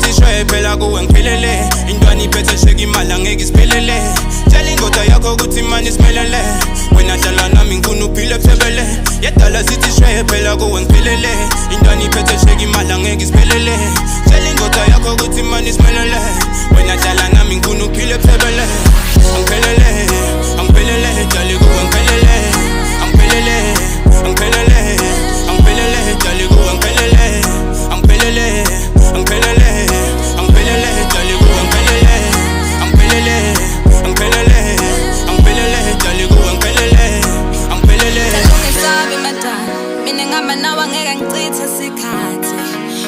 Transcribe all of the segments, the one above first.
sithi shwe phela kuwe ngiphelele intwana iphethe sheke imali angeke isiphelele tshela indoda yakho ukuthi imani isimelele wena dlala nami ngifuna uphile ebuthebele yedala sithi shwe phela kuwe ngiphelele intwana iphethe sheke imali angeke isiphelele tshela indoda yakho ukuthi imani isimelele wena dlala nami ngifuna uphile ebuthebele angiphelele angiphelele dlala kuwe ngiphelele angiphelele angiphelele angiphelele dlala kuwe ngiphelele angiphelele angiphelele angiphelele dlala kuwe ngiphelele angiphelele angiphelele angiphelele dlala kuwe ngiphelele angiphelele ungesabi madala mina ngihamba nawe angeke ngichithe isikhathi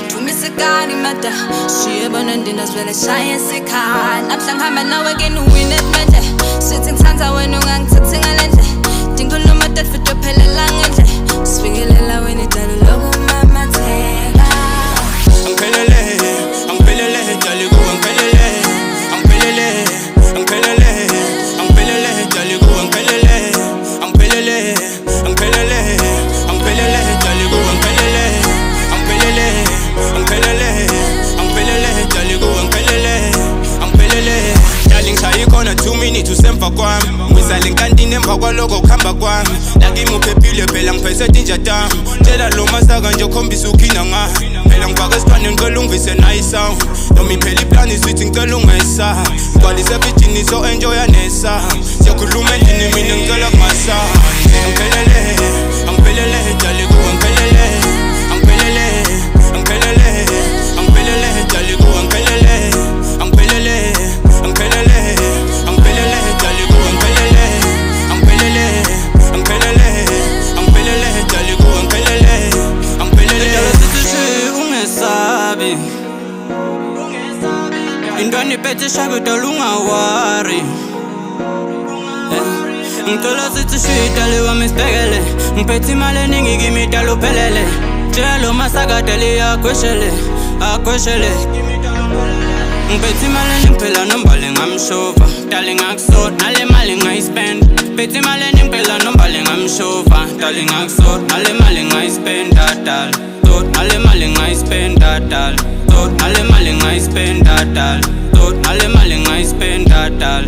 Tumisikani mada shiye bona ndina zwele shaye isikhathi namhla ngihamba nawe ke nuwine manje sithi ngithanda wena ungangithathi ngalendle dinkuluma dadfito phelela ngendle sifikelela wena idalo lokumamatheka angiphelele angiphelele dlala kuwe ngiphelele angiphelele angiphelele angiphelele dlala kuwe ngiphelele angiphelele angiphelele angiphelele dlala kuwe ngiphelele angiphelele angiphelele angiphelele dlala kuwe ngiphelele angiphelele darling sayikhona 2 minutes usemva kwami ngizale nkantini emva kwaloko kuhamba kwami lakimi uphephile phela ngiphethe tinjata tshela lo masaka nje ukhombisa ukhina nga phela ngifaka esifane ngicela ungivise nayo isound noma iphela iplani sithi ngicela ungesa ngigcwalise ebhijini so enjoya nesa siyakhuluma endlini mina ngicela kumasa angiphelele angiphelele dlala kuwe ngiphelele angiphelele angiphelele angiphelele dlala kuwe ngiphelele angiphelele angiphelele angiphelele dlala kuwe ngiphelele angiphelele angiphelele angiphelele dlala kuwe ngiphelele angiphelele sithi ungesabi intwana iphethe shabe dala ungawari ngicela sithi shidale wami sibhekele ngiphethe imali eningi kimi dala uphelele tshela lo masaka dala iyakhweshele akhweshele ngiphethe imali eningi phela nombale ngamshova dala ngakusona nale mali ngayispend ngiphethe imali eningi phela nombale ngamshova dala ngakusona nale mali ngayispend dala nale mali ngayispend dala nale mali ngayispend dala nale mali ngayispend dala